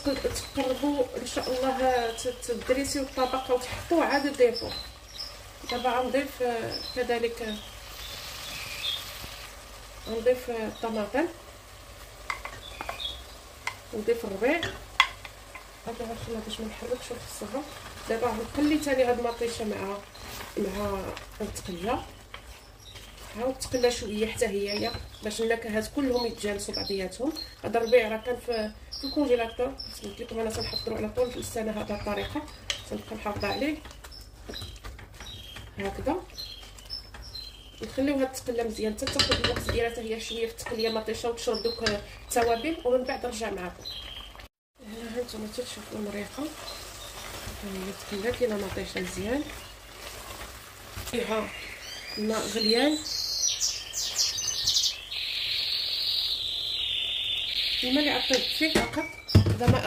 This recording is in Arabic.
تقربوا ان شاء الله تدريسيو الطبق وتحطوه عاد تضيفوه. دابا غنضيف كذلك غنضيف الطماطم ونضيف الربيع. هذا غنخليها باش ما نحركش ونخصها. دابا غنقلي ثاني هاد المطيشه مع التقليه. عاود تقلى شويه حتى هي باش النكهات كلهم يتجانسوا بعضياتهم. هذا الربيع راه كان في الكونجيلاتور، قلت لكم انا تنحضروا على طول السنه هذه الطريقه، تنبقى محافظه عليه هكذا. نخليوها تقلى مزيان حتى تاخذ الوقت ديالها حتى هي شويه في التقليه مطيشه وتشرب دوك التوابل، ومن بعد نرجع معكم. هنا هانتوما تشوفوا المريقه هي تقلات لينا مطيشه مزيان فيها الماء غليان. الماء اللي عطيت فيه فقط هذا ماء